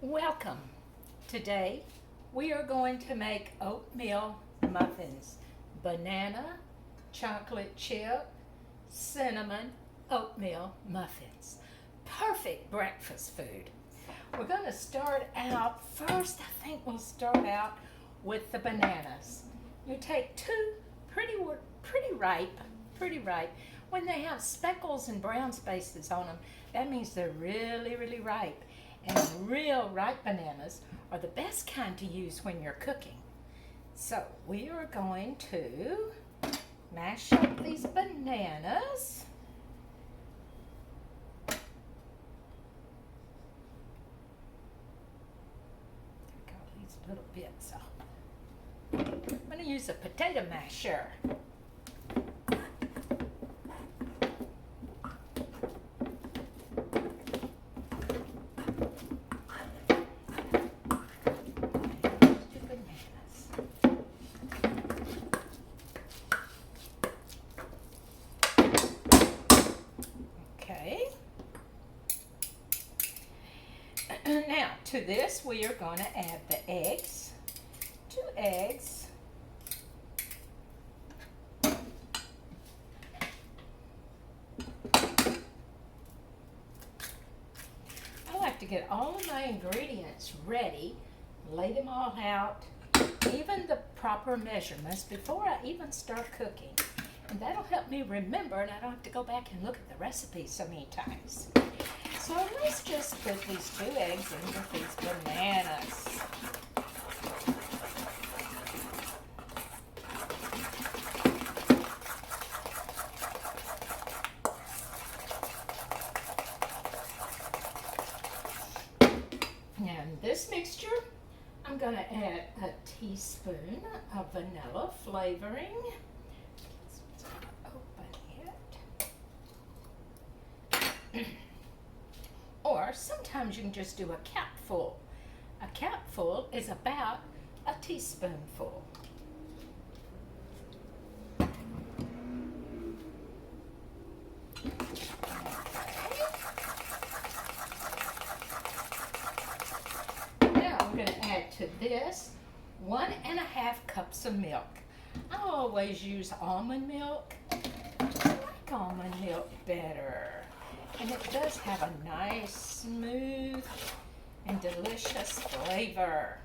Welcome. Today we are going to make oatmeal muffins. Banana, chocolate chip, cinnamon, oatmeal muffins. Perfect breakfast food. We're going to start out first. I think we'll start out with the bananas. You take two pretty ripe. When they have speckles and brown spaces on them, that means they're really ripe. And real ripe bananas are the best kind to use when you're cooking. So we are going to mash up these bananas. Take all these little bits off. I'm going to use a potato masher. Now, to this, we are going to add the eggs. 2 eggs. I like to get all of my ingredients ready, lay them all out, even the proper measurements before I even start cooking. And that'll help me remember, and I don't have to go back and look at the recipe so many times. So let's just put these 2 eggs in with these bananas. Now in this mixture, I'm going to add a teaspoon of vanilla flavoring. Or sometimes you can just do a capful. A capful is about a teaspoonful. Now I'm going to add to this 1.5 cups of milk. I always use almond milk. I like almond milk better. And it does have a nice, smooth, and delicious flavor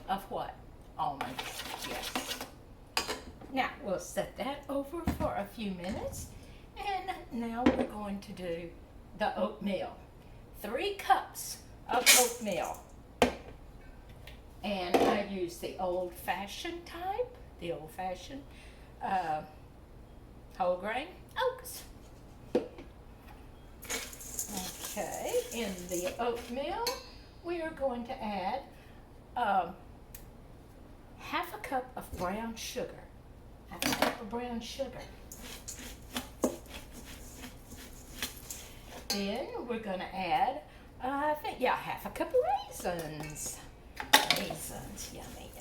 of what? Almonds, yes. Now, we'll set that over for a few minutes. And now we're going to do the oatmeal. 3 cups of oatmeal. And I use the old-fashioned type, the old-fashioned whole grain oats. Okay, in the oatmeal, we are going to add 1/2 cup of brown sugar. 1/2 cup of brown sugar. Then we're going to add, 1/2 cup of raisins. Raisins, yummy.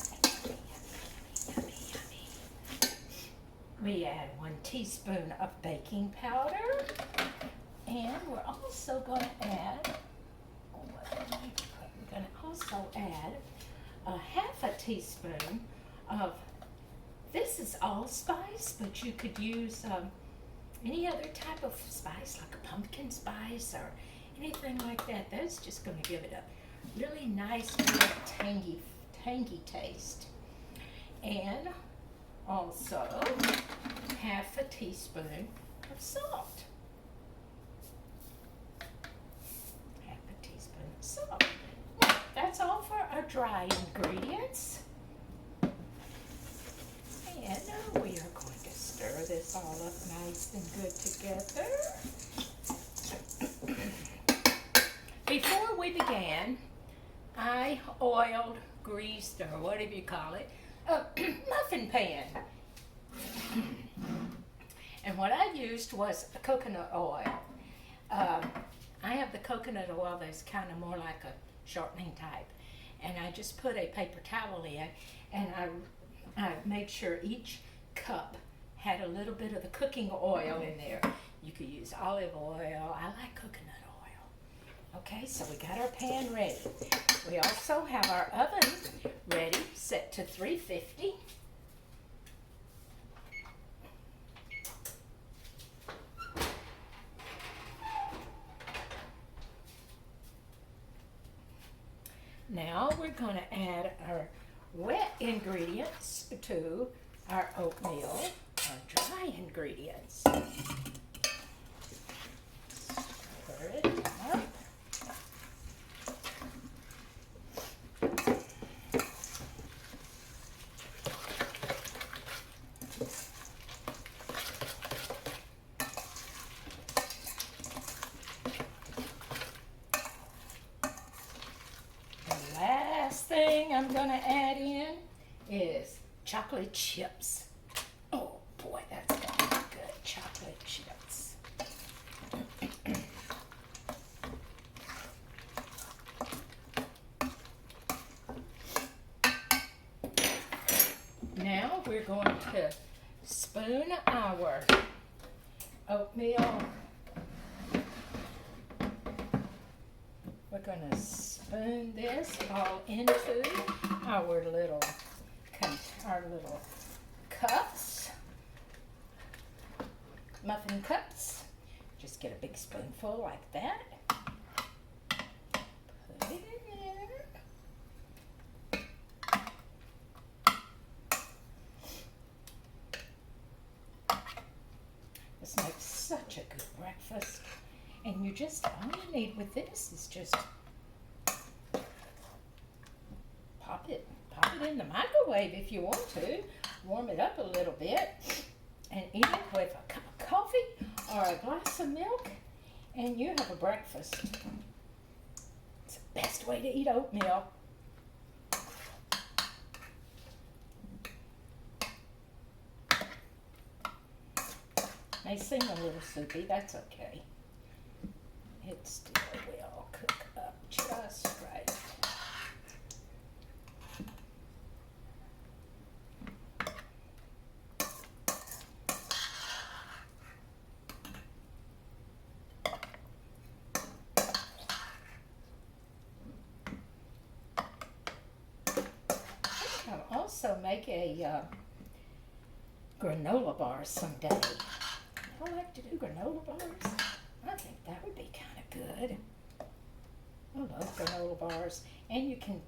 We add 1 teaspoon of baking powder. And we're also going to add, a 1/2 teaspoon of, this is allspice, but you could use any other type of spice, like a pumpkin spice or anything like that. That's just going to give it a really nice, good, tangy taste. And also 1/2 teaspoon of salt. So, that's all for our dry ingredients. And we are going to stir this all up nice and good together. Before we began, I oiled, greased, or whatever you call it, a muffin pan. And what I used was a coconut oil. I have the coconut oil that's kind of more like a shortening type. And I just put a paper towel in, and I made sure each cup had a little bit of the cooking oil in there. You could use olive oil. I like coconut oil. Okay, so we got our pan ready. We also have our oven ready, set to 350. Now we're going to add our wet ingredients to our oatmeal, our dry ingredients. Stir it up. Thing I'm going to add in is chocolate chips. Oh boy, that's going to be good, chocolate chips. Now we're going to spoon our oatmeal. We're going to spoon this all into our little cups, muffin cups. Just get a big spoonful like that. Put it in there. This makes such a good breakfast. And you just, all you need with this is just pop it in the microwave if you want to. Warm it up a little bit and eat it with a cup of coffee or a glass of milk, and you have a breakfast. It's the best way to eat oatmeal. May seem a little soupy, that's okay. It still will cook up just right. I'll also make a granola bar someday. I like to do granola bars. I think that would be kind of good. I love granola bars. And you can,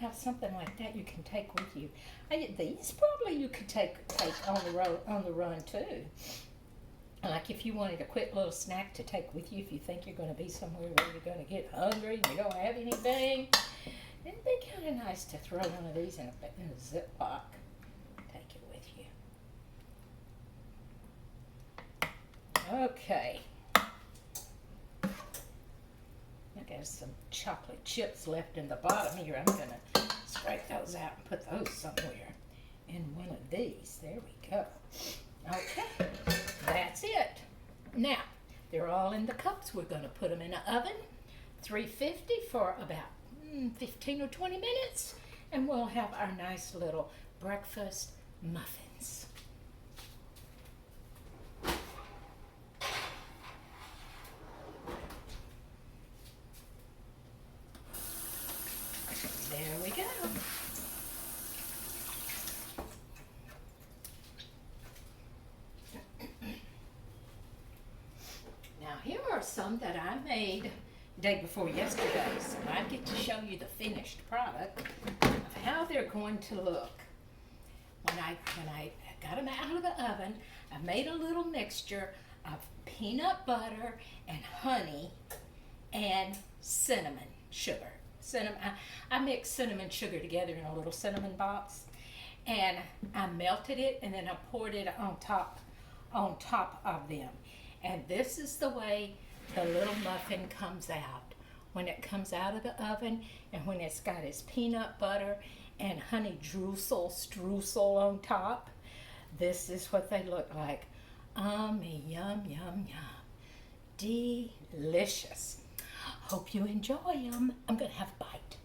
have something like that you can take with you. These probably you could take on the run too. Like if you wanted a quick little snack to take with you if you think you're going to be somewhere where you're going to get hungry and you don't have anything. It'd be kind of nice to throw one of these in a Ziploc. Take it with you. Okay. There's some chocolate chips left in the bottom here. I'm going to scrape those out and put those somewhere in one of these. There we go. Okay, that's it. Now, they're all in the cups. We're going to put them in the oven, 350 for about 15 or 20 minutes, and we'll have our nice little breakfast muffins. There we go. Now here are some that I made day before yesterday, so I get to show you the finished product of how they're going to look. When I got them out of the oven, I made a little mixture of peanut butter and honey and cinnamon sugar. I mixed cinnamon sugar together in a little cinnamon box, and I melted it and then I poured it on top of them. And this is the way the little muffin comes out. When it comes out of the oven and when it's got its peanut butter and honey streusel on top, this is what they look like. Yum, yum, yum. Delicious. Hope you enjoy them. I'm going to have a bite.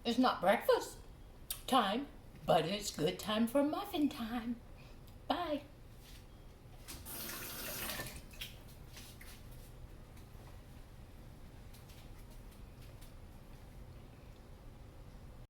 It's not breakfast time, but it's good time for muffin time.